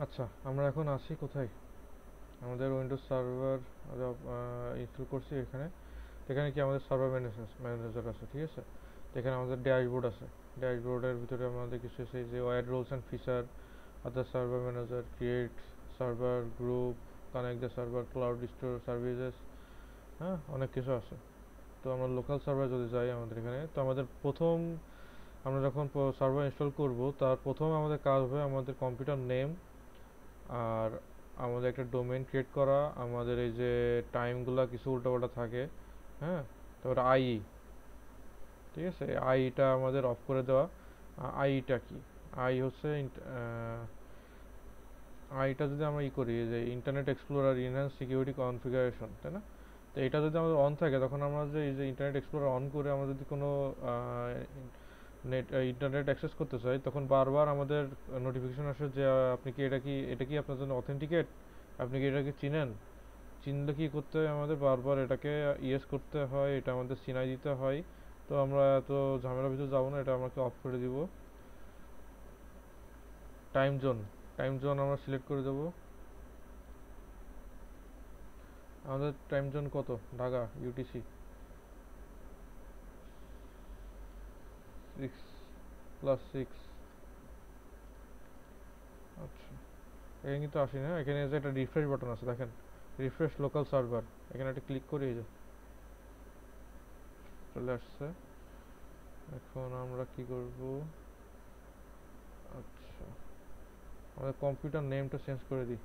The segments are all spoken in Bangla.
আচ্ছা, আমরা এখন আছি কোথায়? আমাদের উইন্ডোজ সার্ভার ইনস্টল করছি এখানে। এখানে কি আমাদের সার্ভার ম্যানেজার আছে, ঠিক আছে? তো এখানে আমাদের ড্যাশবোর্ড আছে। ড্যাশবোর্ডের ভিতরে আমাদের কিছু আছে, যে wide roles and feature, other server manager, create server group, connect the server, cloud store services, হ্যাঁ অনেক কিছু আছে। তো আমরা লোকাল সার্ভার যদি যাই আমাদের এখানে, তো আমাদের প্রথম আমরা যখন সার্ভার ইনস্টল করব, তার প্রথম আমাদের কাজ হবে আমাদের কম্পিউটার নেম, আর আমাদের একটা ডোমেইন ক্রিয়েট করা, আমাদের এই যে টাইমগুলা কিছু উল্টাপাল্টা থাকে, হ্যাঁ। তারপরে ঠিক আছে, আইটা আমাদের অফ করে দেওয়া। আইটা কি? আই হচ্ছে আইটা যদি আমরা করি যে internet explorer enhance security configuration, তাই না? তো এটা যদি আমাদের অন থাকে, তখন আমরা যে এই যে ইন্টারনেট এক্সপ্লোরার অন করে আমরা যদি কোনো ইন্টারনেট অ্যাক্সেস করতে চাই, তখন বারবার আমাদের নোটিফিকেশন আসে যে আপনি কি এটা কি আপনার জন্য অথেন্টিকেট, আপনি কি এটাকে চিনেন। চিনলে কি করতে হয়, আমাদের বারবার এটাকে ইয়েস করতে হয়, এটা আমাদের চিনাই দিতে হয়। তো আমরা এত ঝামেলার ভিতরে যাবো না, এটা আমাকে অফ করে দিব। টাইম জোন, টাইম জোন আমরা সিলেক্ট করে দেবো। আমাদের টাইম জোন কত? ঢাকা ইউটিসি 6+6। আচ্ছা, এখানে কিন্তু আসি না, এখানে যে একটা রিফ্রেশ বাটন আছে দেখেন, রিফ্রেশ লোকাল সার্ভার, এখানে একটা ক্লিক করে এই যে চলে আসছে। এখন আমরা কি করব? আচ্ছা, আমাদের কম্পিউটার নেমটা চেঞ্জ করে দিই।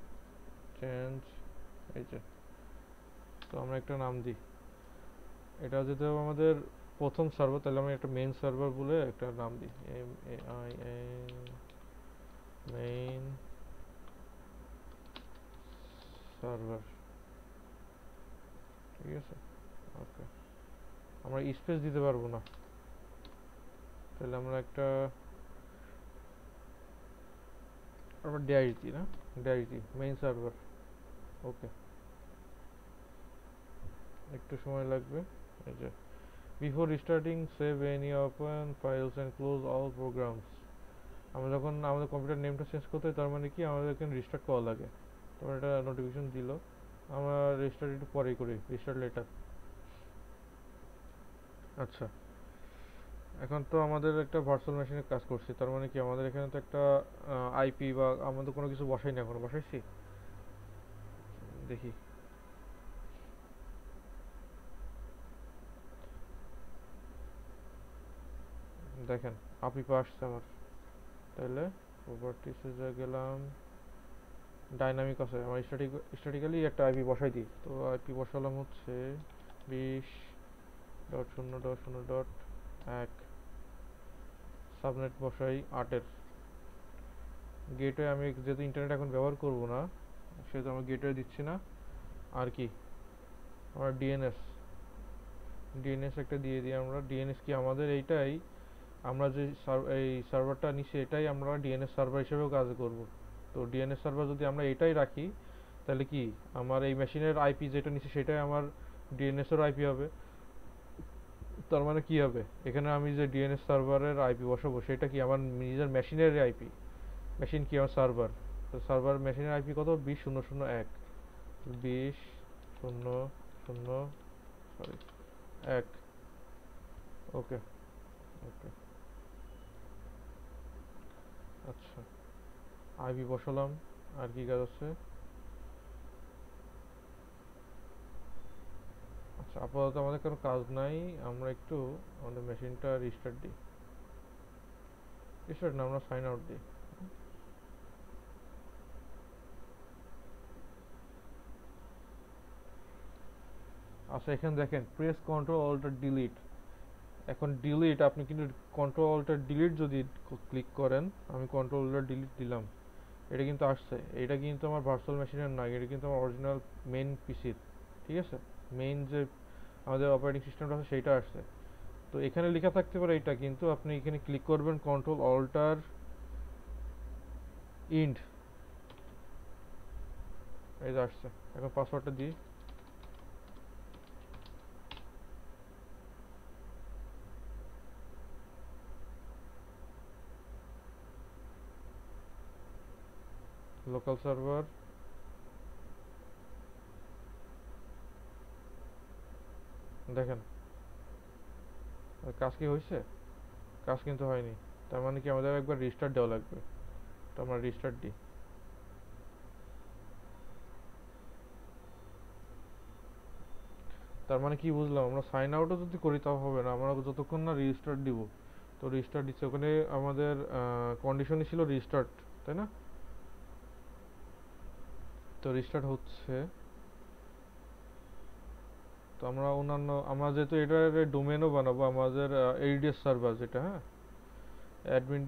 চেঞ্জ, এই যে। তো আমরা একটা নাম দিই। এটা যদি আমাদের প্রথম সার্ভার, তাহলে আমি একটা মেইন সার্ভার বলে একটা নাম দিই, MAIN, মেইন সার্ভার, ঠিক আছে। ওকে, আমরা স্পেস দিতে পারবো না, তাহলে আমরা একটা আবার ড্যাশ দিই, না ড্যাশ দিই, মেইন সার্ভার। ওকে, একটু সময় লাগবে। এই যে, before restarting save any open files and close all programs. আমরা যখন আমাদের কম্পিউটার নেমটা চেঞ্জ করতে হয়, তার মানে কি আমাদের এখানে রিস্টার্ট করা লাগে। তোমার এটা নোটিফিকেশন দিল। আমরা রিস্টার্ট একটু পরেই করি, রিস্টার্ট লেটার। আচ্ছা, এখন তো আমাদের একটা ভার্চুয়াল মেশিনে কাজ করছি, তার মানে কি আমাদের এখানে তো একটা আইপি বা আমাদের কোনো কিছু বসাই না, এখনো বসাইছি দেখি। দেখেন, আইপি আসছে আমার। তাহলে প্রপার্টিসে যা গেলাম, ডাইনামিক আছে, আমার স্ট্যাটিক্যালি একটা আইপি বসাই দিই। তো আইপি বসালাম হচ্ছে 20.0.0.1। সাবনেট বসাই 8-এর। গেটওয়ে আমি যেহেতু ইন্টারনেট এখন ব্যবহার করব না, সেহেতু আমার গেটওয়ে দিচ্ছি না। আর কি, আমার ডিএনএস, ডিএনএস একটা দিয়ে দিই আমরা। ডিএনএস কি আমাদের এইটাই, আমরা যে এই সার্ভারটা নিচ্ছি এটাই আমরা ডিএনএস সার্ভার হিসেবেও কাজ করব। তো ডিএনএস সার্ভার যদি আমরা এটাই রাখি, তাহলে কি আমার এই মেশিনের আইপি যেটা নিচ্ছি সেটাই আমার ডিএনএস এর আইপি হবে। তার মানে কি হবে, এখানে আমি যে ডিএনএস সার্ভারের আইপি বসাবো সেটা কি আমার নিজের মেশিনের আইপি। মেশিন কি আমার সার্ভার, তো সার্ভার মেশিনের আইপি কত? 20.0.0.1। 20.0.0, সরি, 1। ওকে, ওকে। আচ্ছা, আইপি বসালাম। আর কি কাজ আছে? আচ্ছা, আপাতত আমাদের কোনো কাজ নাই। আমরা একটু আমাদের মেশিনটা রিস্টার্ট দিই। রিস্টার্ট না, আমরা সাইন আউট দিই। আচ্ছা, এখানে দেখেন প্রেস কন্ট্রোল অল্টার ডিলিট। এখন ডিলিট, আপনি কিন্তু কন্ট্রোল অল্টার ডিলিট যদি ক্লিক করেন, আমি কন্ট্রোল অল্টার ডিলিট দিলাম, এটা কিন্তু আসছে। এটা কিন্তু আমার ভার্চুয়াল মেশিনের না, এটা কিন্তু আমার অরিজিনাল মেইন পিসির, ঠিক আছে। মেইন যে আমাদের অপারেটিং সিস্টেমটা আছে সেইটা আসছে। তো এখানে লেখা থাকতে পারে এটা, কিন্তু আপনি এখানে ক্লিক করবেন কন্ট্রোল অল্টার ইন্ড, এই যে আসছে। এখন পাসওয়ার্ডটা দিই। লোকাল সার্ভার, দেখেন কাজ কি হয়েছে? কাজ কিন্তু হয়নি, তার মানে কি আমাদের একবার রিস্টার্ট দেওয়া লাগবে। তো আমরা রিস্টার্ট দিই। তার মানে কি বুঝলাম, আমরা সাইন আউটও যদি করি তাও হবে না, আমরা যতক্ষণ না রিস্টার্ট দিব। তো রিস্টার্ট দিচ্ছে, ওখানে আমাদের কন্ডিশনই ছিল রিস্টার্ট, তাই না? তো রিস্টার্ট হচ্ছে। তো আমরা যেহেতু এটার ডোমেনও বানাবো আমাদের এইচডিএস সার্ভার যেটা, হ্যাঁ অ্যাডমিন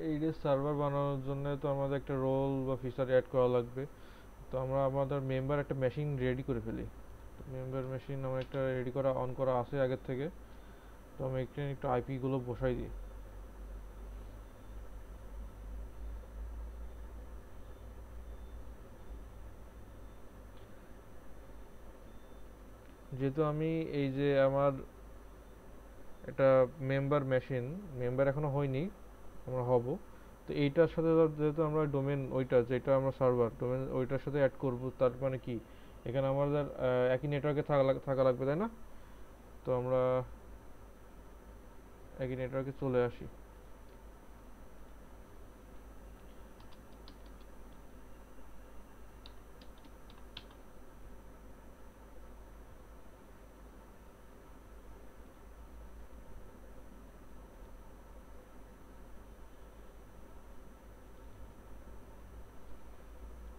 এইচডিএস সার্ভার বানানোর জন্য তো আমাদের একটা রোল বা ফিচার অ্যাড করা লাগবে। তো আমরা আমাদের মেম্বার একটা মেশিন রেডি করে ফেলি। মেম্বার মেশিন আমার একটা রেডি করা অন করা আছে আগের থেকে। তো আমি এখানে একটু আইপি গুলো বসাই দিই। যেহেতু আমি এই যে আমার একটা মেম্বার এখনো হয়নি, আমরা হব। তো এইটার সাথে যেহেতু আমরা ডোমেন ওইটা যেটা আমরা সার্ভার ডোমেন ওইটার সাথে অ্যাড করব, তার মানে কি এখানে আমাদের একই নেটওয়ার্কে থাকা লাগবে, তাই না? তো আমরা একই নেটওয়ার্কে চলে আসি।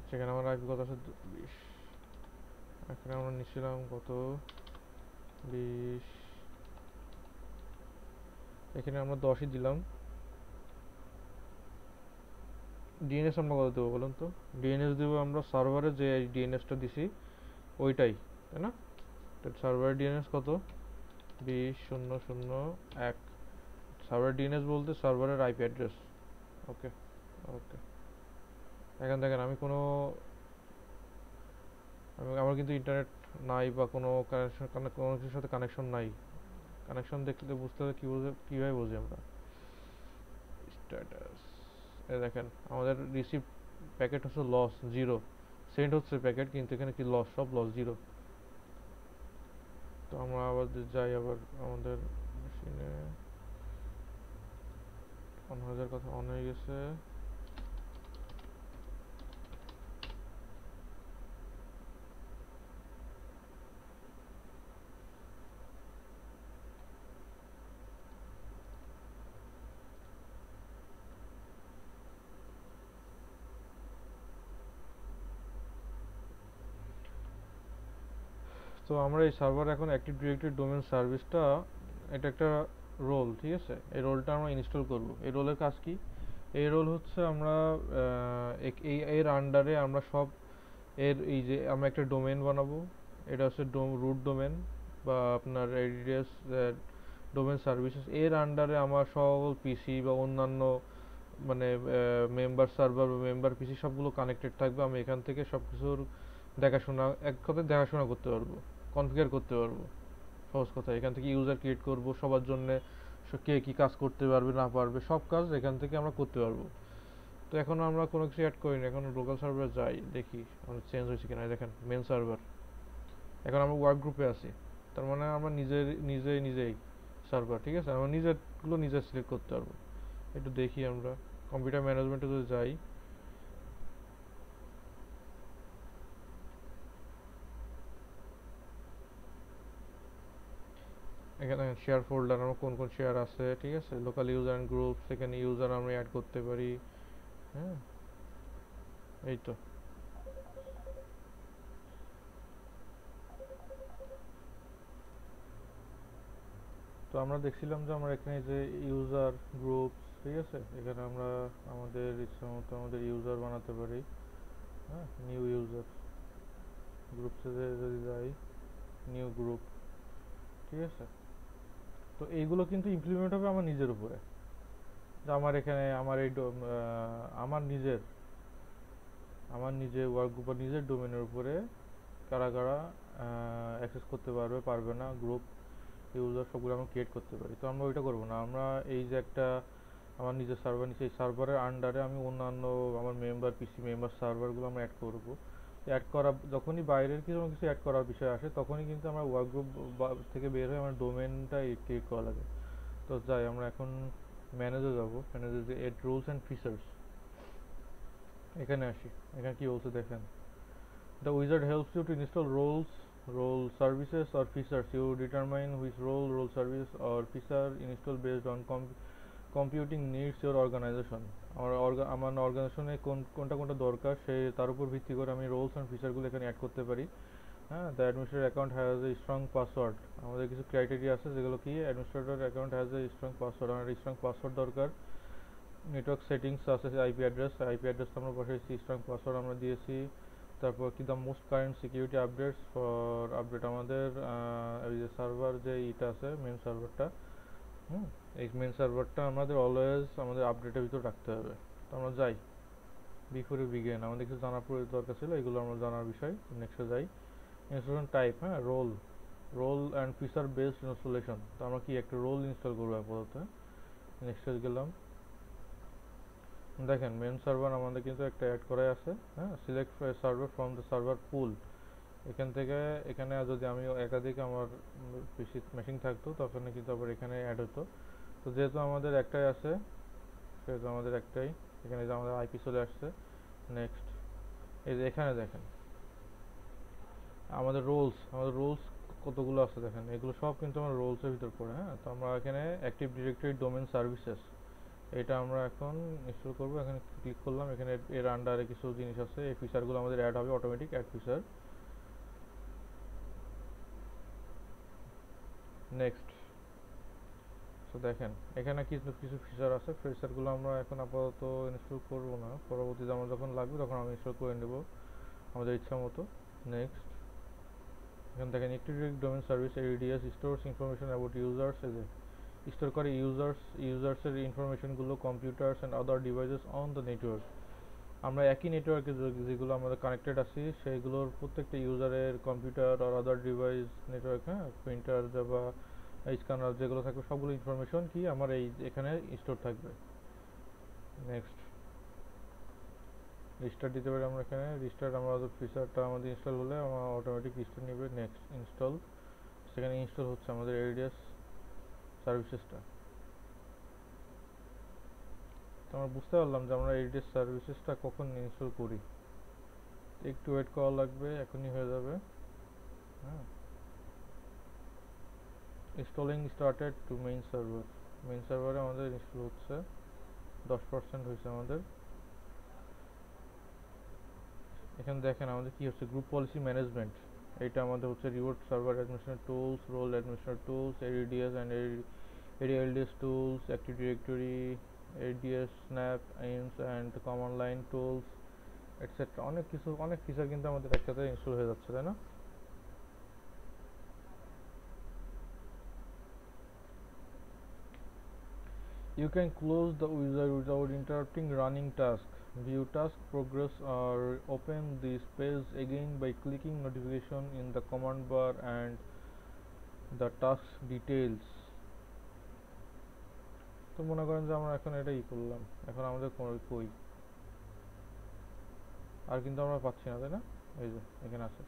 সেখানে আমার আইপি কত আছে? 20। এখানে আমরা নিচ্ছিলাম কত? 20। এখানে আমরা 10ই দিলাম। ডিএনএস আমরা কত দেবো বলুন তো? ডিএনএস দেবো আমরা সার্ভারে যে ডিএনএসটা দিছি ওইটাই, তাই না? তো সার্ভারের ডিএনএস কত? 20.0.0.1। সার্ভার ডিএনএস বলতে সার্ভারের আইপি অ্যাড্রেস। ওকে, ওকে। এখন দেখেন আমি আমার কিন্তু ইন্টারনেট নাই বা কোনো কানেকশন, কোনো কিছুর সাথে কানেকশন নাই। কানেকশন দেখলে বুঝতে হবে, কীভাবে বুঝি আমরা? স্ট্যাটাস, এই দেখেন আমাদের রিসিভ প্যাকেট হচ্ছে লস 0, সেন্ড হচ্ছে প্যাকেট কিন্তু এখানে কি লস, সব লস 0। তো আমরা আবার যাই আবার আমাদের মেশিনে। 15,000 কথা অন হয়ে গেছে। তো আমরা এই সার্ভার এখন অ্যাক্টিভ ডিরেক্টরি ডোমেন সার্ভিসটা, এটা একটা রোল, ঠিক আছে? এই রোলটা আমরা ইনস্টল করব। এই রোলের কাজ কি? এই রোল হচ্ছে আমরা এর আন্ডারে আমরা সব এই যে আমরা একটা ডোমেন বানাবো। এটা হচ্ছে রুট ডোমেন বা আপনার এডিএস ডোমেন সার্ভিসেস, এর আন্ডারে আমার সকল পিসি বা অন্যান্য মানে মেম্বার সার্ভার বা মেম্বার পিসি সবগুলো কানেক্টেড থাকবে। আমি এখান থেকে সব কিছুর দেখাশোনা, এক কথায় দেখাশোনা করতে পারবো, কনফিগার করতে পারবো। সহজ কথা, এখান থেকে ইউজার ক্রিয়েট করব সবার জন্য, কে কি কাজ করতে পারবে না পারবে সব কাজ এখান থেকে আমরা করতে পারবো। তো এখন আমরা কোনো কিছু অ্যাড করিনি, এখন লোকাল সার্ভারে যাই দেখি আমাদের চেঞ্জ হয়েছে কিনা। দেখেন মেন সার্ভার, এখন আমরা ওয়ার্ক গ্রুপে আছি। তার মানে আমরা নিজেই সার্ভার, ঠিক আছে? আমরা নিজেরগুলো নিজে সিলেক্ট করতে পারবো। একটু দেখি আমরা কম্পিউটার ম্যানেজমেন্টে যদি যাই, এখানে শেয়ার ফোল্ডার আমার কোন কোন শেয়ার আছে, ঠিক আছে? লোকাল ইউজার অ্যান্ড গ্রুপ, সেখানে ইউজার আমরা অ্যাড করতে পারি। হ্যাঁ, এই তো। তো আমরা দেখছিলাম যে আমরা এখানে যে ইউজার গ্রুপ, ঠিক আছে, এখানে আমরা আমাদের ইচ্ছা মতো আমাদের ইউজার বানাতে পারি। হ্যাঁ, নিউ ইউজার গ্রুপসে যদি যাই, নিউ গ্রুপ, ঠিক আছে? তো এইগুলো কিন্তু ইমপ্লিমেন্ট হবে আমার নিজের উপরে। যে আমার এখানে আমার এই আমার নিজের ওয়ার্ক গ্রুপ বা নিজের ডোমেনের উপরে কারা কারা অ্যাক্সেস করতে পারবে পারবে না, গ্রুপ ইউজার সবগুলো আমরা ক্রিয়েট করতে পারি। তো আমরা ওইটা করবো না, আমরা এই যে একটা আমার নিজের সার্ভার নিচে, এই সার্ভারের আন্ডারে আমি অন্যান্য আমার মেম্বার পিসি মেম্বার সার্ভারগুলো আমরা অ্যাড করব। অ্যাড করা যখনই বাইরের কিছু অ্যাড করার বিষয় আসে তখনই কিন্তু আমরা ওয়ার্ক গ্রুপ থেকে বের হয়ে আমার ডোমেনটা ক্রিয়েট করা লাগে। তো যাই আমরা এখন ম্যানেজে যাব, ম্যানেজে যে এড রোলস অ্যান্ড ফিচার্স এখানে আসি। এখানে কি বলছে দেখেন, the wizard helps you to install roles, role services or features. You determine which role service or feature install based on computing needs your organisation. আমার অর্গানাইজেশনে কোনটা কোনটা দরকার তার উপর ভিত্তি করে আমি রোলস অ্যান্ড ফিচারগুলো এখানে অ্যাড করতে পারি। হ্যাঁ, the administrator account has a strong password. আমাদের কিছু ক্রাইটেরিয়া আছে যেগুলো কি, administrator account has a strong password, আমার স্ট্রং পাসওয়ার্ড দরকার। নেটওয়ার্ক সেটিংস আছে, আইপি অ্যাড্রেস আমরা বসাইছি, স্ট্রং পাসওয়ার্ড আমরা দিয়েছি। তারপর কি the most current security updates for update আমাদের ওই যে সার্ভার যে ইটা আছে মেন সার্ভারটা, এই মেন সার্ভারটা আমাদের অলওয়েজ আমাদের আপডেটের ভিতর রাখতে হবে। তো আমরা যাই, বিফোর ইউ বিগিন আমাদের কিছু জানার দরকার ছিল, এগুলো আমরা জানার বিষয়। নেক্সটে যাই, ইনস্টলেশন টাইপ, হ্যাঁ role and feature based installation. তো আমরা কি একটা রোল ইনস্টল করবো আপাতত। নেক্সটে গেলাম, দেখেন মেন সার্ভার আমাদের কিন্তু একটা অ্যাড করাই আছে। হ্যাঁ, select server from the server pool. এখান থেকে এখানে যদি আমি একাধিক আমার পিসি মেশিন থাকতো তখন কিন্তু আবার এখানে অ্যাড হতো। তো যেহেতু আমাদের একটাই আছে সেহেতু আমাদের একটাই, এখানে যে আমাদের আইপি চলে আসছে। নেক্সট, এই যে এখানে দেখেন আমাদের রোলস কতগুলো আছে দেখেন, এগুলো সব কিন্তু আমার রোলসের ভিতর পড়ে। হ্যাঁ, তো আমরা এখানে অ্যাক্টিভ ডিরেক্টরি ডোমেন সার্ভিসেস এটা আমরা এখন ইনস্টল করবো। এখানে ক্লিক করলাম, এখানে এর আন্ডারে কিছু জিনিস আছে, এই ফিচারগুলো আমাদের অ্যাড হবে, অটোমেটিক অ্যাড ফিচার। নেক্সট, তো দেখেন এখানে কিছু কিছু ফিচার আছে, ফিচারগুলো আমরা এখন আপাতত ইনস্টল করব না, পরবর্তীতে আমরা যখন লাগবে তখন আমরা ইনস্টল করে নেব আমাদের ইচ্ছা মতো। নেক্সট, এখানে দেখেন active domain service ads stores information about users, এই যে স্টোর করে ইউজার্সের ইনফরমেশনগুলো computers and other devices on the network. আমরা একই নেটওয়ার্কে যেগুলো আমাদের কানেক্টেড আছি সেগুলোর প্রত্যেকটা ইউজারের কম্পিউটার আর আদার ডিভাইস নেটওয়ার্ক, হ্যাঁ প্রিন্টার বা স্ক্যানার যেগুলো থাকবে সবগুলো ইনফরমেশন কি আমার এই এখানে স্টোর থাকবে। নেক্সট, রিস্টার্ট দিতে পারি আমরা এখানে, রিস্টার্ট আমাদের ফিচারটা আমাদের ইনস্টল হলে আমার অটোমেটিক রিস্টার্ট নেবে। নেক্সট ইনস্টল, সেখানে ইনস্টল হচ্ছে আমাদের এডিএস সার্ভিসেসটা। তো আমরা বুঝতে পারলাম যে আমরা এডিএস সার্ভিসেসটা কখন ইনস্টল করি, একটু ওয়েট করা লাগবে, এখনই হয়ে যাবে। হ্যাঁ, ইনস্টলিং স্টার্টেড টু মেইন সার্ভারে আমাদের ইনস্টল হচ্ছে, 10% হয়েছে আমাদের। এখানে দেখেন আমাদের কি হচ্ছে, গ্রুপ পলিসি ম্যানেজমেন্ট, এটা আমাদের হচ্ছে reward server administration tools, role administration tools, ADS and ADLDS tools, active directory, ADS snap ins and command line tools etcetera. অনেক ফিচার কিন্তু আমাদের একসাথে ইনস্টল হয়ে যাচ্ছে, তাই না? You can close the wizard without interrupting running task. View task progress or open this page again by clicking notification in the command bar and the task details. তো মনে করেন যে আমরা এখন এটাই করলাম, এখন আমাদের কই আর কিন্তু আমরা পাচ্ছি না, তাই না? এই যে এখানে আছে।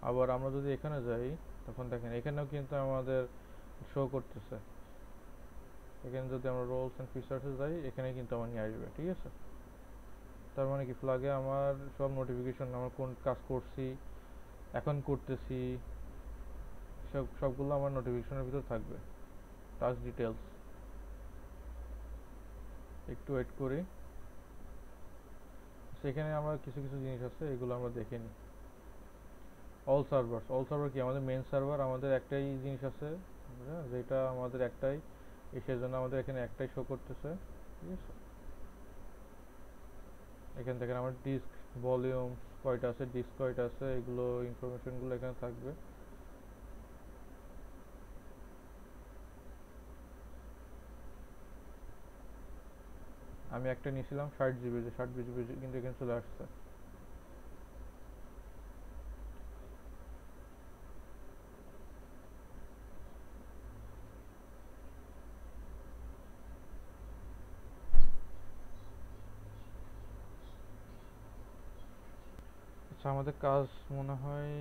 আবার আমরা যদি এখানে যাই তখন দেখেন এখানেও কিন্তু আমাদের শো করতেছে। এখানে যদি আমরা রোলস এন্ড ফিচার্সে যাই এখানে কিন্তু আমার নিয়ে আসবে, ঠিক আছে? তার মানে কি ফ্ল্যাগে আমার সব নোটিফিকেশন, আমার কোন কাজ করছি এখন করতেছি সবগুলো আমার নোটিফিকেশনের ভিতর থাকবে। টাস্ক ডিটেলস, একটু ওয়েট করি, সেখানে আমরা কিছু কিছু জিনিস আছে এগুলো আমরা দেখে নিই। অল সার্ভার কি আমাদের মেন সার্ভার, আমাদের একটাই জিনিস আছে যেটা আমাদের একটাই, সেজন্য আমাদের এখানে একটাই শো করতেছে, ঠিক আছে? এখান থেকে আমার ডিস্ক ভলিউম কয়টা আছে, ডিস্ক কয়টা আছে, এগুলো ইনফরমেশনগুলো এখানে থাকবে। আমি একটা নিয়েছিলাম 60 জিবি, 60 জিবি কিন্তু এখানে চলে আসছে। আচ্ছা, আমাদের কাজ মনে হয়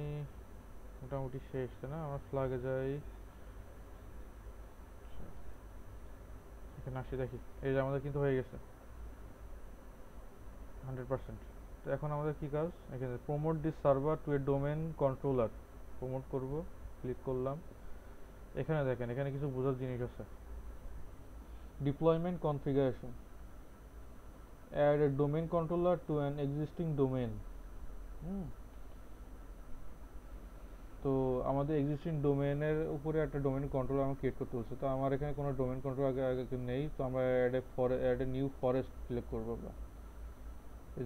মোটামুটি শেষ, তাই না? আমরা ফ্লাগে যাই। আচ্ছা, এখানে আসি দেখি। এই যে আমাদের কিন্তু হয়ে গেছে 100%। তো এখন আমাদের কি কাজ? এখানে promote this server to a domain controller promote করব। ক্লিক করলাম। এখানে দেখেন, এখানে কিছু বোঝার জিনিস আছে। Deployment configuration, add a domain controller to an existing domain. তো আমাদের এক্সিস্টিং ডোমেনের উপরে একটা ডোমেন কন্ট্রোলার আমার ক্রিয়েট করতে হচ্ছে। তো আমার এখানে কোনো ডোমেন কন্ট্রোল আগে আগে নেই, তো আমরা add a new forest select করবো আমরা।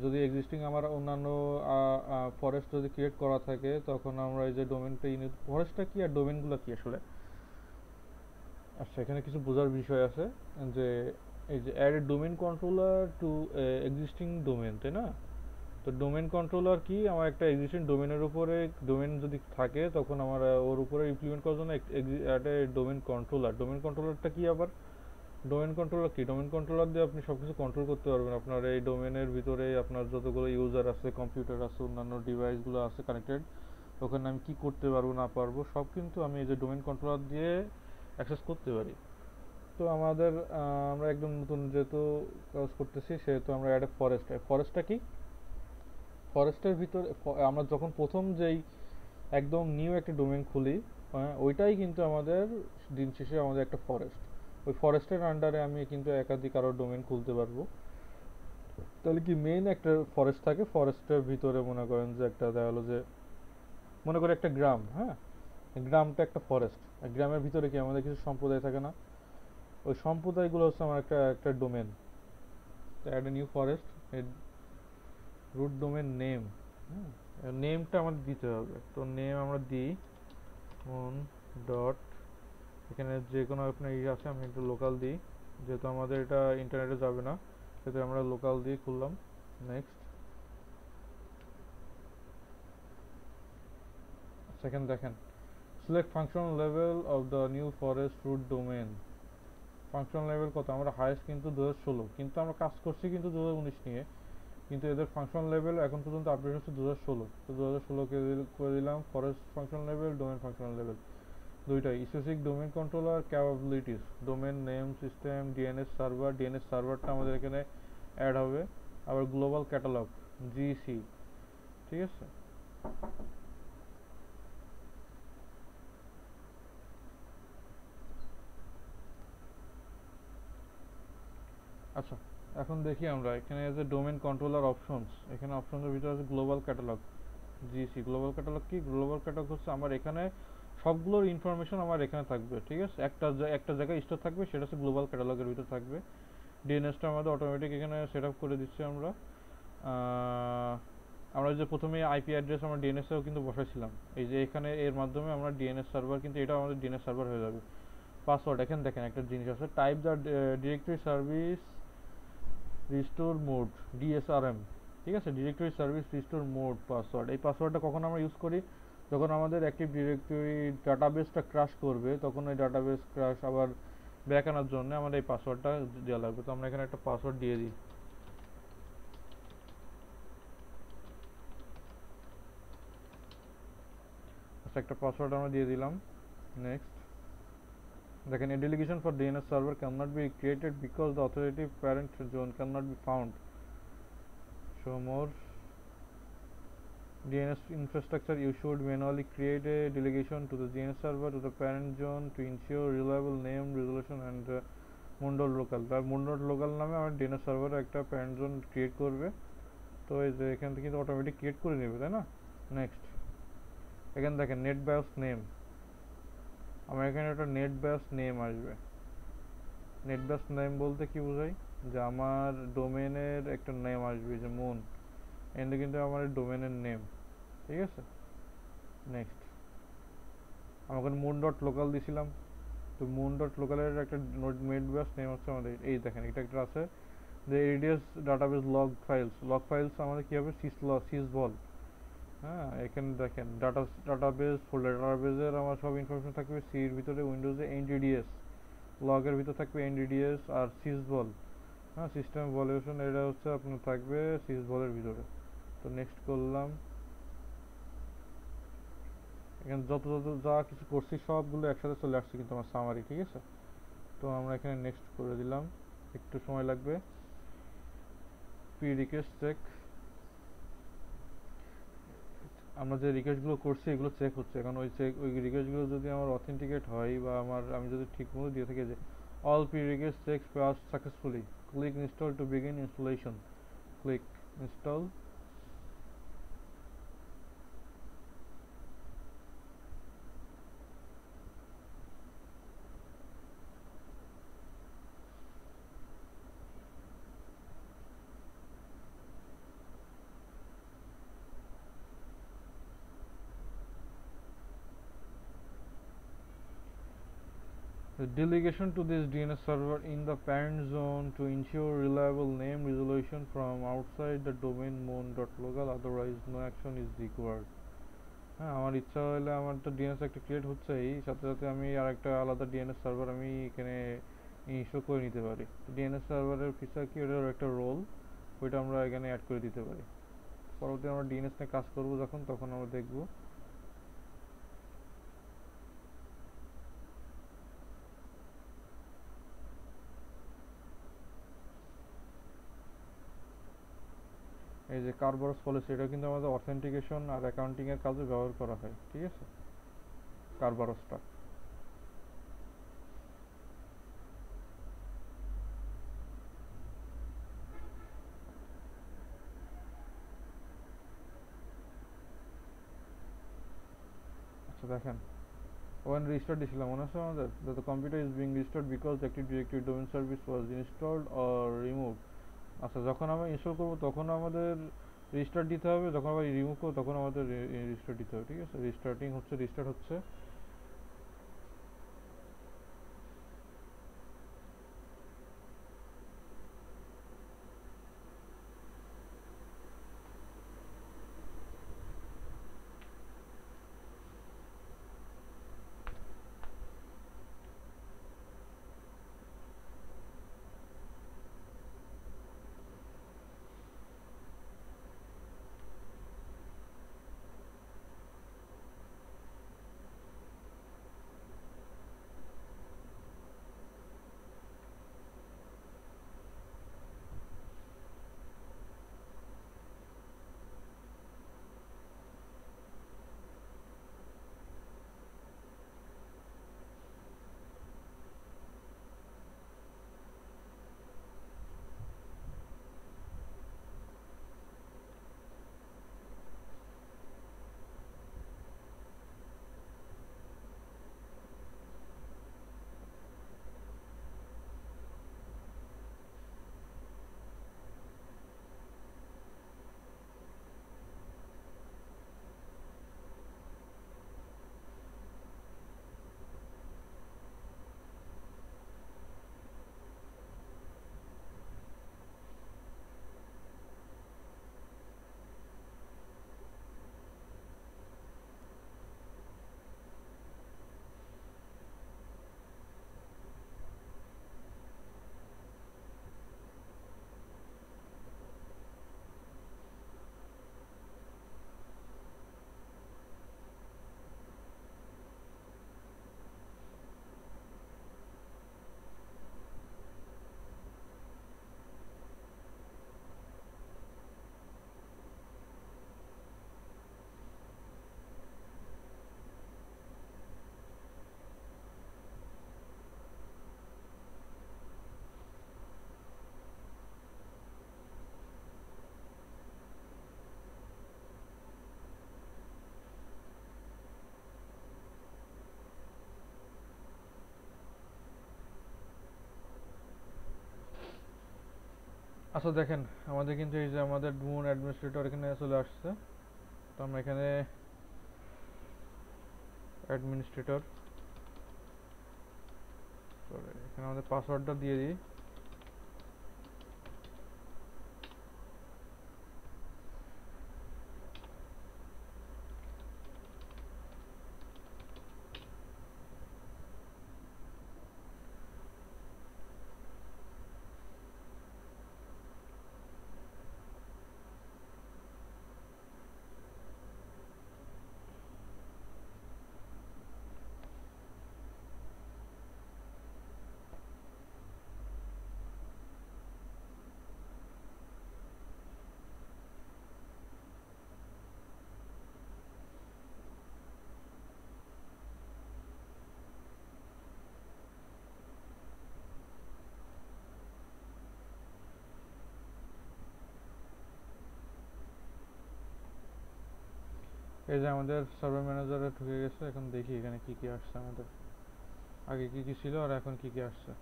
যদি এক্সিস্টিং আমার অন্যান্য ফরেস্ট যদি ক্রিয়েট করা থাকে, তখন আমরা এই যে ডোমেনটা ফরেস্টটা কি আর ডোমেনগুলো কি আসলে। আচ্ছা, এখানে কিছু বোঝার বিষয় আছে যে এই যে add a domain controller to existing domain, তাই না? তো ডোমেন কন্ট্রোলার কি, আমার একটা এক্সিস্টিং ডোমেনের উপরে ডোমেন যদি থাকে, তখন আমার ওর উপরে ইমপ্লিমেন্ট করার জন্য একটা ডোমেন কন্ট্রোলার। ডোমেন কন্ট্রোলারটা কি আবার? ডোমেন কন্ট্রোলার কি? ডোমেন কন্ট্রোলার দিয়ে আপনি সবকিছু কন্ট্রোল করতে পারবেন। আপনার এই ডোমেনের ভিতরে আপনার যতগুলো ইউজার আছে, কম্পিউটার আছে, অন্যান্য ডিভাইসগুলো আছে কানেক্টেড, ওখানে আমি কি করতে পারবো না পারবো সব কিন্তু আমি এই যে ডোমেন কন্ট্রোলার দিয়ে অ্যাক্সেস করতে পারি। তো আমাদের আমরা একদম নতুন যেহেতু কাজ করতেছি, সেহেতু আমরা অ্যাড এ ফরেস্ট। ফরেস্টটা কি? ফরেস্টের ভিতরে আমরা যখন প্রথম যেই একদম নিউ একটা ডোমেন খুলি, ওইটাই কিন্তু আমাদের দিন শেষে আমাদের একটা ফরেস্ট। ওই ফরেস্টের আন্ডারে আমি কিন্তু একাধিক আরো ডোমেন খুলতে পারবো। তাহলে কি মেইন একটা ফরেস্ট থাকে, ফরেস্টের ভিতরে মনে করেন যে একটা দেখা গেলো যে মনে করে একটা গ্রাম, হ্যাঁ, গ্রামটা একটা ফরেস্ট। গ্রামের ভিতরে কি আমাদের কিছু সম্প্রদায় থাকে না? ওই সম্প্রদায়গুলো হচ্ছে আমার একটা একটা ডোমেন। তো add a new forest, root domain name. নেমটা আমাদের দিতে হবে। তো নেম আমরা দিই ডট, এখানে যে কোনো আপনার আছে, আমি একটু লোকাল দিই, যেহেতু আমাদের এটা ইন্টারনেটে যাবে না, সেহেতু আমরা লোকাল দিয়ে খুললাম। নেক্সট। সেখানে দেখেন select function level of the new forest root domain. Function level কত? আমরা হাইয়েস্ট কিন্তু 2016, কিন্তু আমরা কাজ করছি কিন্তু 2019 নিয়ে, কিন্তু এদের ফাংশন লেভেল এখন পর্যন্ত আপডেট হচ্ছে 2016। তো 2016 করে দিলাম forest function level, domain function level দুইটাই। Specific domain controller capabilities, domain name system, DNS server. DNS সার্ভারটা আমাদের এখানে অ্যাড হবে। আবার গ্লোবাল ক্যাটালগ জিসি, ঠিক আছে। আচ্ছা, এখন দেখি আমরা এখানে যে ডোমেন কন্ট্রোলার অপশনস, এখানে অপশনের ভিতরে আছে global catalogue GC. Global catalogue কি? গ্লোবাল ক্যাটালগ হচ্ছে আমার এখানে সবগুলোর ইনফরমেশন আমার এখানে থাকবে, ঠিক আছে। একটা জায়গায় স্টোর থাকবে, সেটা হচ্ছে গ্লোবাল ক্যাটালগের ভিতর থাকবে। ডিএনএসটা আমাদের অটোমেটিক এখানে সেট আপ করে দিচ্ছি আমরা। আমরা যে প্রথমে আইপি অ্যাড্রেস আমরা ডিএনএসেও কিন্তু বসাইছিলাম, এই যে এখানে এর মাধ্যমে আমরা ডিএনএস সার্ভার, কিন্তু এটা আমাদের ডিএনএস সার্ভার হয়ে যাবে। পাসওয়ার্ড, এখানে দেখেন একটা জিনিস আছে, type the directory service restore mode DSRM, ঠিক আছে। Directory service restore mode password. এই পাসওয়ার্ডটা কখন আমরা ইউজ করি? যখন আমাদের অ্যাক্টিভ ডিরেক্টরি ডাটাবেসটা ক্রাশ করবে, তখন ওই ডাটাবেস ক্রাশ আবার ব্যাক আনার জন্য আমাদের এই পাসওয়ার্ডটা দেওয়া লাগবে। তো আমরা এখানে একটা পাসওয়ার্ড দিয়ে দিই। আচ্ছা, একটা পাসওয়ার্ড আমরা দিয়ে দিলাম। নেক্সট। দেখেন, a delegation for DNS server cannot be created because the authoritative parent zone cannot be found. Show more. DNS infrastructure, you should manually create a delegation to the DNS server to the parent zone to ensure reliable name resolution and moon.local local. তার moon.local নামে আমার DNS সার্ভারে একটা প্যারেন্ট জোন ক্রিয়েট করবে। তো এই যে এখান থেকে কিন্তু অটোমেটিক ক্রিয়েট করে নেবে, তাই না? নেক্সট। এখানে দেখেন নেট বায়োস নেম, আমার এখানে একটা নেট বায়োস নেম আসবে। নেট বায়োস নেম বলতে কি বোঝায়? যে আমার ডোমেনের একটা নেম আসবে, যে মুন, এন্ড কিন্তু আমার ডোমেনের নেম, ঠিক আছে। নেক্সট। আমি ওখানে মুন ডট লোকাল দিছিলাম, তো মুন ডট লোকালের একটা নেট বায়োস নেম হচ্ছে আমাদের, এই দেখেন এটা একটা আছে যে এডিএস ডাটাবেস লগ ফাইলস আমাদের কি হবে? সিসভল। হ্যাঁ, এখানে দেখেন ডাটাবেস ফোল্ডার, ডাটাবেসের আমার সব ইনফরমেশন থাকবে সির ভিতরে, উইন্ডোজে এনডিডিএস, লগের ভিতর থাকবে এনডিডিএস আর সিসভল। হ্যাঁ, সিস্টেম ভলিউশন এটা হচ্ছে আপনার থাকবে সিসভলের ভিতরে। তো নেক্সট করলাম। এখানে যত যত যা কিছু করছি সবগুলো একসাথে চলে আসছে কিন্তু আমার সামারি, ঠিক আছে। তো আমরা এখানে নেক্সট করে দিলাম, একটু সময় লাগবে। পি রিকোয়েস্ট চেক, আমরা যে রিকোয়েস্টগুলো করছি এগুলো চেক হচ্ছে এখন। ওই রিকোয়েস্টগুলো যদি আমার অথেন্টিকেট হয় বা আমি যদি ঠিক মতো দিয়ে থাকি যে all P request checks pass successfully, click install to begin installation, click install. The delegation to this DNS server in the parent zone to ensure reliable name resolution from outside the domain moon.local, otherwise no action is required. হ্যাঁ, আমার ইচ্ছা হলে আমার তো ডিএনএস একটা ক্রিয়েট হচ্ছেই, সাথে সাথে আমি আরেকটা আলাদা ডিএনএস সার্ভার আমি এখানে ইনস্টল করে নিতে পারি। ডিএনএস সার্ভারের ফিচার কি, ওটার একটা রোল, ওইটা আমরা এখানে অ্যাড করে দিতে পারি। পরবর্তী আমরা ডিএনএস নিয়ে কাজ করবো যখন, তখন আমরা দেখবো। এই যে কার্বরস পলিসি, এটা কিন্তু আমাদের অথেন্টিকেশন আর অ্যাকাউন্টিং এর কাজে ব্যবহার করা হয়, ঠিক আছে, কার্বরসটা। আচ্ছা দেখেন, ওখানে রিস্টার্ট দিছিলাম মনে আছে আমাদের, the computer is being restored because the active directory domain service was installed or removed. আচ্ছা, যখন আমরা ইনস্টল করবো তখন আমাদের রিস্টার্ট দিতে হবে, যখন আবার রিমুভ করবো তখন আমাদের রিস্টার্ট দিতে হবে, ঠিক আছে। রিস্টার্টিং হচ্ছে, রিস্টার্ট হচ্ছে। আচ্ছা দেখেন, আমাদের কিন্তু এই যে আমাদের মুন অ্যাডমিনিস্ট্রেটর এখানে চলে আসছে। তো আমরা এখানে অ্যাডমিনিস্ট্রেটর, সরি, এখানে আমাদের পাসওয়ার্ডটা দিয়ে দিই। এই যে আমাদের সার্ভার ম্যানেজারে ঢুকে গেছে, এখন দেখি এখানে কি কি আসছে আমাদের, আগে কি কি ছিল আর এখন কি কি আসছে।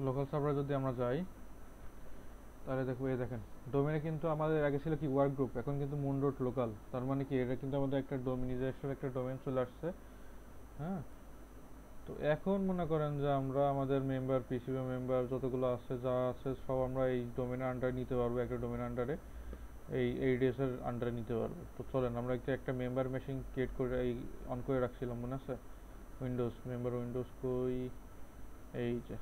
লোকাল সার্ভারে যদি আমরা যাই তাহলে দেখবো, এই দেখেন ডোমেনে কিন্তু আমাদের আগে ছিল কি ওয়ার্ক গ্রুপ, এখন কিন্তু মুন ডট লোকাল। তার মানে কি এটা কিন্তু আমাদের একটা নিজস্ব একটা ডোমেন চলে আসছে। হ্যাঁ, তো এখন মনে করেন যে আমরা আমাদের মেম্বার, পিসিবি মেম্বার যতগুলো আছে, যা আছে সব আমরা এই ডোমেনের আন্ডারে নিতে পারবো, একটা ডোমেন আন্ডারে, এই এইডিএস এর আন্ডারে নিতে পারবো। তো চলেন আমরা একটা মেম্বার মেশিন ক্রিয়েট করে এই অন করে রাখছিলাম, মনে আছে? উইন্ডোজ মেম্বার, উইন্ডোজ কই, এই যে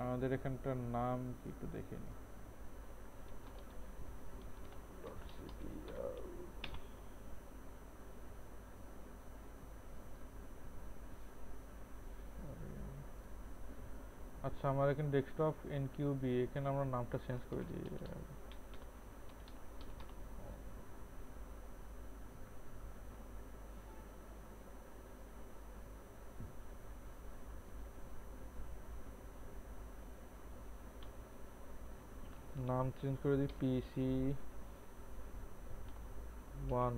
আমাদের এখানটার নাম কি একটু দেখে নি। আচ্ছা, আমার এখানে ডেস্কটপ এনকিউবি, এখানে আমরা নামটা চেঞ্জ করে দিই। নাম চেঞ্জ করে দিই পিসি 1।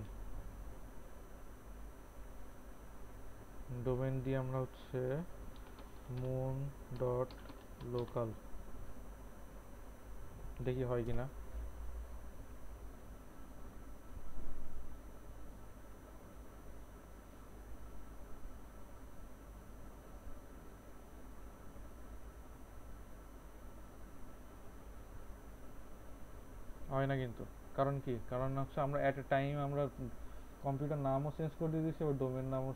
ডোমেন দিয়ে আমরা হচ্ছে মুন ডট লোকাল, দেখি হয় কিনা। হয় না কিন্তু, কারণ কি, কারণ হচ্ছে আমরা অ্যাট এ টাইম আমরা কম্পিউটার নামও চেঞ্জ করে দিয়েছি, আবার ডোমেন নামও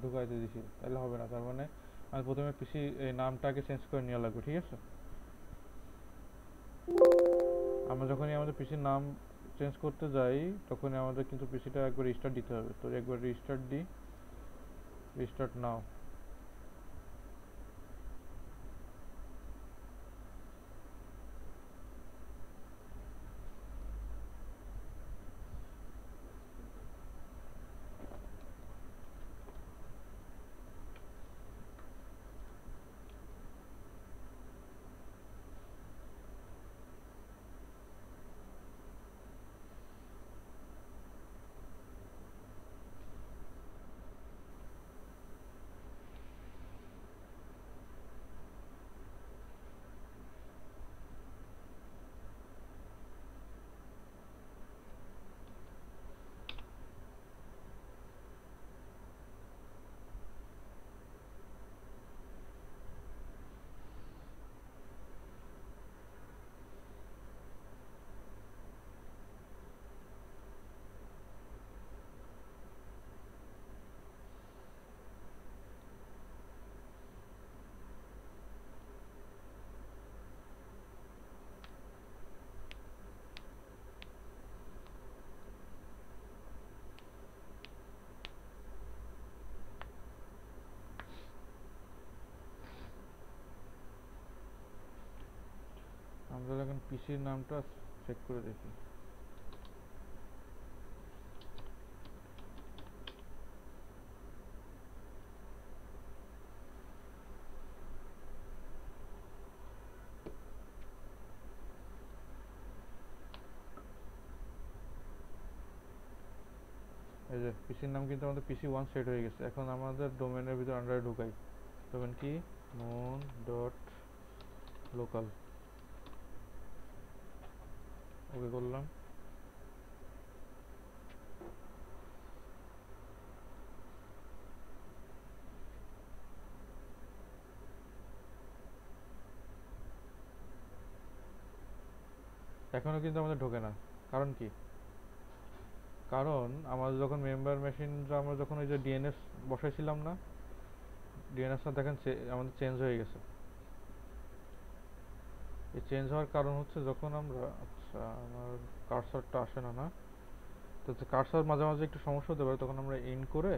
ঢুকাইতে দিয়েছি, তাহলে হবে না। তার মানে আমি প্রথমে পিসি নামটাকে চেঞ্জ করে নেওয়া লাগবে, ঠিক আছে? আমরা যখনই আমাদের পিসির নাম চেঞ্জ করতে যাই তখনই আমাদের কিন্তু পিসিটা একবার রিস্টার্ট দিতে হবে। তো একবার রিস্টার্ট দিই, রিস্টার্ট নাও। আমরা এখন পিসির নামটা চেক করে দেখি। এই যে পিসির নাম কিন্তু আমাদের পিসি 1 সেট হয়ে গেছে। এখন আমাদের ডোমেনের ভিতর আন্ডারে ঢুকাই। ডোমেন কি, মুন ডট লোকাল, ওকে করলাম। এখনো কিন্তু আমাদের ঢোকে না, কারণ কি? কারণ আমাদের যখন মেম্বার মেশিন, আমরা যখন ওই যে ডিএনএস বসাইছিলাম না, ডিএনএসটা দেখেন আমাদের চেঞ্জ হয়ে গেছে। এই চেঞ্জ হওয়ার কারণ হচ্ছে যখন আমরা, আচ্ছা আমার কার্সারটা আসে না, না তো কার্সার মাঝে মাঝে একটু সমস্যা হতে পারে, তখন আমরা ইন করে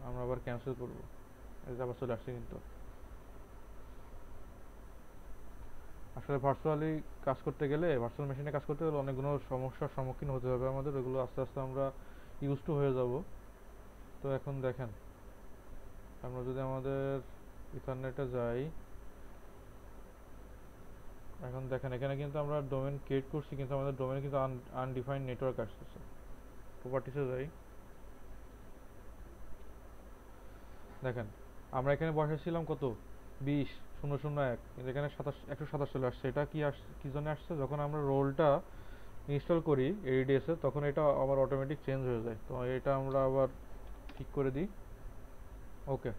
আমরা আবার ক্যান্সেল করবো। এই যে আবার চলে আসছে কিন্তু। আসলে ভার্চুয়ালি কাজ করতে গেলে, ভার্চুয়াল মেশিনে কাজ করতে গেলে অনেকগুলো সমস্যার সম্মুখীন হতে হবে আমাদের, ওইগুলো আস্তে আস্তে আমরা ইউজ টু হয়ে যাব। তো এখন দেখেন, আমরা যদি আমাদের ইথারনেটে যাই, এখন দেখেন এখানে কিন্তু আমরা ডোমেন ক্রিয়েট করছি, কিন্তু আমাদের ডোমেনে কিন্তু আনডিফাইন্ড নেটওয়ার্ক আসতেছে। প্রপার্টিসে যাই, দেখেন আমরা এখানে বসাইছিলাম কত 20,001, কিন্তু এখানে 127 চলে আসছে। এটা কি জন্য আসছে, যখন আমরা রোলটা ইনস্টল করি ADS এ, তখন এটা আবার অটোমেটিক চেঞ্জ হয়ে যায়। তো এটা আমরা আবার ঠিক করে দিই। ওকে,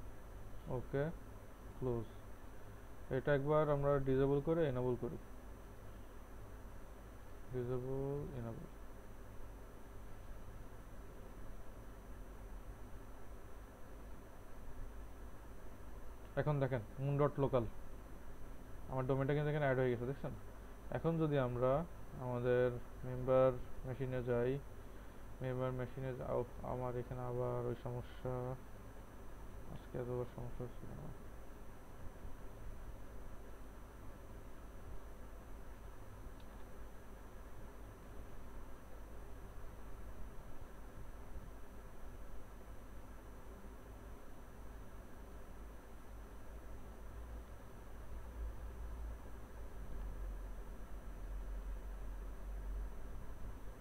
ওকে, ক্লোজ। এটা একবার আমরা ডিসেবল করে এনেবল করি, ডিসেবল এনেবল। এখন দেখেন মুন ডট লোকাল, আমার ডোমেনটা কিন্তু এখানে অ্যাড হয়ে গেছে, দেখছেন? এখন যদি আমরা আমাদের মেম্বার মেশিনে যাই, মেম্বার মেশিনে যাও, আমার এখানে আবার ওই সমস্যা, আজকে এতবার সমস্যা হচ্ছিল না।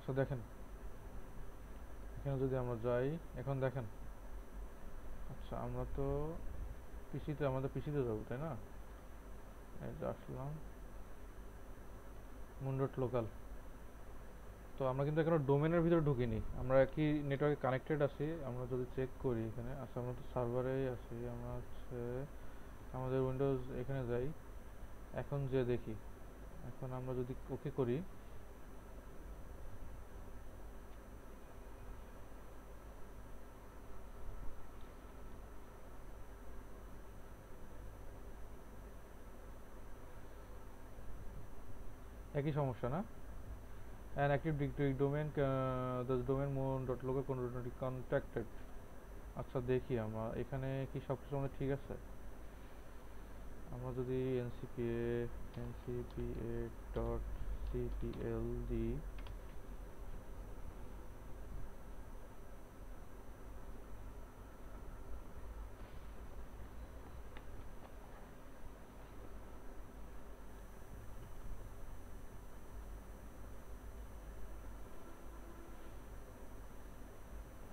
তো দেখেন এখানে যদি আমরা যাই, এখন দেখেন, আচ্ছা আমরা তো পিসিতে, আমাদের পিসিতে যাবো তাই না? এই যে আসলাম মুন ডট লোকাল। তো আমরা কিন্তু এখনো ডোমেনের ভিতরে ঢুকিনি, আমরা কি নেটওয়ার্কে কানেক্টেড আছি। আমরা যদি চেক করি এখানে, আচ্ছা আমরা তো সার্ভারেই আছি, আমরা হচ্ছে আমাদের উইন্ডোজ এখানে যাই। এখন যে দেখি, এখন আমরা যদি ওকে করি, একই সমস্যা না? An active directory domain, the domain moon.local contacted। আচ্ছা দেখি আমরা এখানে কি সবকিছু আমাদের ঠিক আছে। আমরা যদি ncpa.cpl দিই,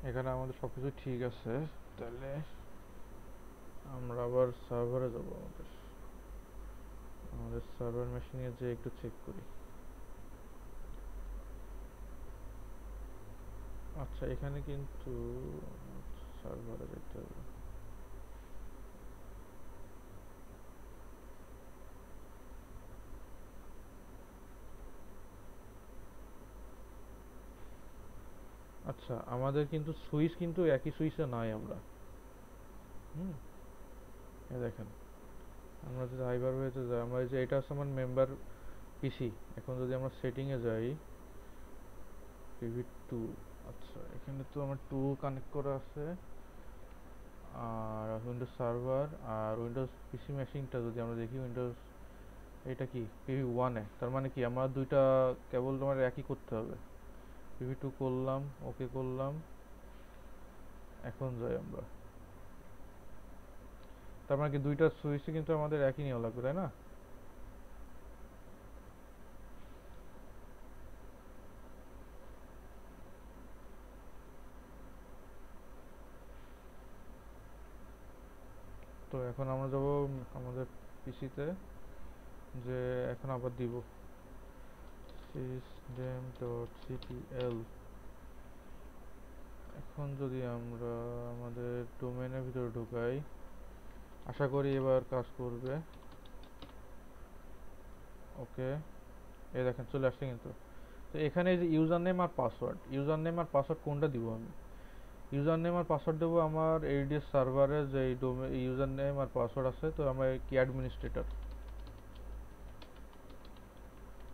এখানে আমাদের সবকিছু ঠিক আছে। তাহলে আমরা আবার সার্ভারে যাব, আমাদের সার্ভার মেশিনে যে একটু চেক করি। আচ্ছা এখানে কিন্তু সার্ভারে যেতে হবে। আচ্ছা আমাদের কিন্তু সুইচ কিন্তু একই সুইচে নাই আমরা। হুম, এই দেখেন, আমরা যদি আইবার হয়েতে যাই, আমরা এই যে এটা হচ্ছে আমার মেম্বার পিসি। এখন যদি আমরা সেটিংয়ে যাই, pv2, আচ্ছা এখানে তো আমার 2 কানেক্ট করা আছে, আর উইন্ডোজ সার্ভার আর উইন্ডোজ পিসি মেশিনটা যদি আমরা দেখি, উইন্ডোজ এটা কি pv1 এ, তার মানে কি আমার দুইটা কেবল তোমার একই করতে হবে। pv2 করলাম, ওকে করলাম। এখন যাই আমরা, তার মানে কি দুইটা সুইচই কিন্তু আমাদের একই নেওয়া লাগবে তাই না? তো এখন আমরা যাব আমাদের পিসিতে, যে এখন আবার দিব system.cpl। এখন যদি আমরা আমাদের ডোমেনের ভিতরে ঢুকাই, আশা করি এবার কাজ করবে। ওকে, এই দেখেন চলে আসছে কিন্তু। তো এখানে যে ইউজার নেম আর পাসওয়ার্ড, ইউজার নেম আর পাসওয়ার্ড কোনটা দিব আমি? ইউজার নেম আর পাসওয়ার্ড দেবো আমার ADS সার্ভারে যে ইউজার নেম আর পাসওয়ার্ড আছে, তো আমরা কি অ্যাডমিনিস্ট্রেটর,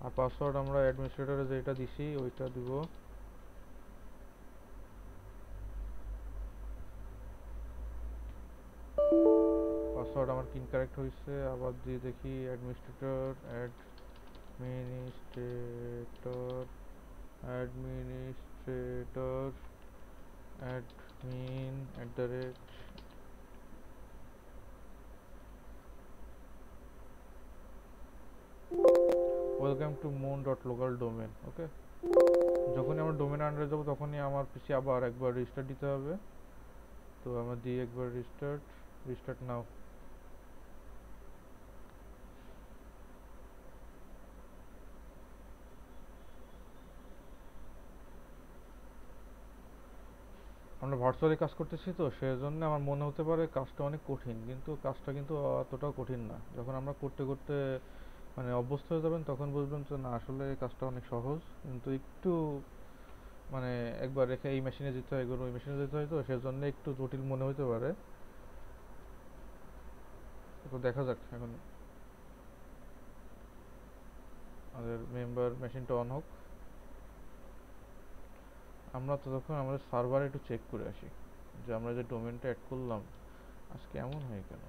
আর পাসওয়ার্ড আমরা অ্যাডমিনিস্ট্রেটরে যেটা দিছি ওইটা দিব। পাসওয়ার্ড আমার ইনকারেক্ট হয়েছে, আবার দিয়ে দেখি administrator administrator administrator admin welcome to moon.local domain। ওকে, যখনই আমরা ডোমেন আন্ডারে যাবো তখনই আমার পিসি আবার একবার রিস্টার্ট দিতে হবে। তো আমরা দিই একবার রিস্টার্ট নাও। আমরা ভার্চুয়ালি কাজ করতেছি, তো সেজন্য আমার মনে হতে পারে কাজটা অনেক কঠিন, কিন্তু কাজটা কিন্তু অতটাও কঠিন না। যখন আমরা করতে করতে মানে অভ্যস্ত হয়ে যাবেন তখন বুঝবেন যে না, আসলে কাজটা অনেক সহজ, কিন্তু একটু মানে একবার রেখে এই মেশিনে যেতে হয়, এগুলো ওই মেশিনে যেতে হয়, তো সেজন্য একটু জটিল মনে হতে পারে। তো দেখা যাক, এখন আমাদের মেম্বার মেশিনটা অন হোক। আমরা ততক্ষণ আমাদের সার্ভারে একটু চেক করে আসি যে আমরা যে ডোমেনটা অ্যাড করলাম আজকে এমন হয় কেন।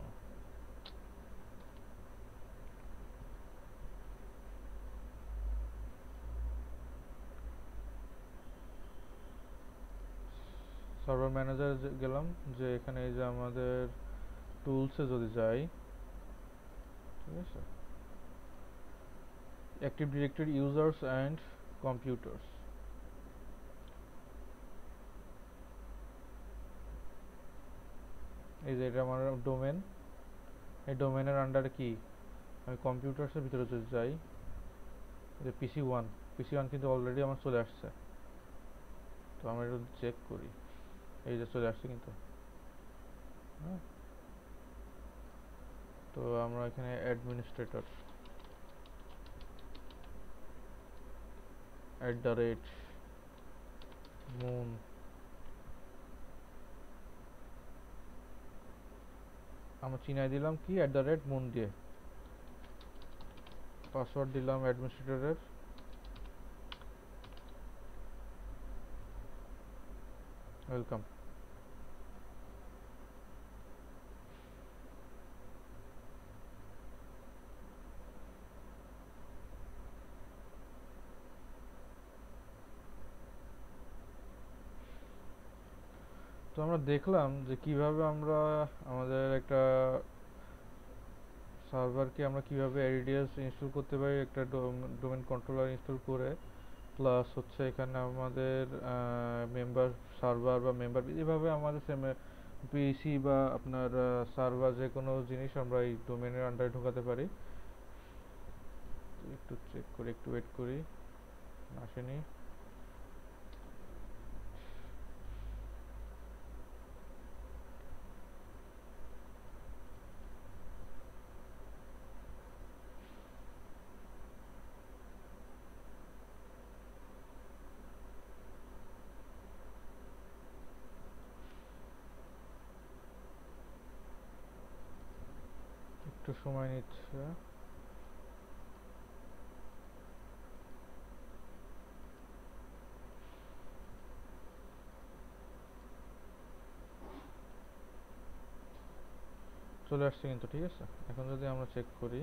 সার্ভার ম্যানেজার গেলাম, যে এখানে এই যে আমাদের টুলসে যদি যাই, ঠিক আছে, active directory users and computers, এই যে এটা আমার ডোমেন। এই ডোমেনের আন্ডারে কি আমি কম্পিউটার্সের ভিতরে যদি যাই, যে পিসি ওয়ান কিন্তু অলরেডি আমার চলে আসছে। তো আমরা একটু চেক করি, এই যে চলে আসছে কিন্তু। হ্যাঁ, তো আমরা এখানে অ্যাডমিনিস্ট্রেটর @moon, আমরা চিনাই দিলাম কি @moon দিয়ে, পাসওয়ার্ড দিলাম অ্যাডমিনিস্ট্রেটরের। ওয়েলকাম। তো আমরা দেখলাম যে কিভাবে আমরা আমাদের একটা সার্ভারকে আমরা কিভাবে ADS ইনস্টল করতে পারি, একটা ডোমেন কন্ট্রোলার ইনস্টল করে, প্লাস হচ্ছে এখানে আমাদের মেম্বার সার্ভার বা মেম্বার যেভাবে আমাদের পিসি বা আপনার সার্ভার যে কোনো জিনিস আমরা এই ডোমেনের আন্ডারে ঢোকাতে পারি। একটু চেক করি, একটু ওয়েট করি, আসেনি। একটু সময় নিচ্ছে। চলে আসছে কিন্তু, ঠিক আছে। এখন যদি আমরা চেক করি,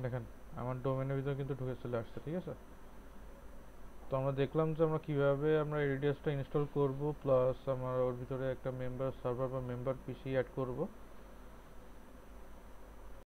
দেখেন আমার ডোমেনের ভিতরে কিন্তু ঢুকে চলে আসছে, ঠিক আছে। তো আমরা দেখলাম যে আমরা কিভাবে আমরা ADS টা ইনস্টল করব, প্লাস আমরা ওর ভিতরে একটা মেম্বার সার্ভার বা মেম্বার পিসি অ্যাড করব।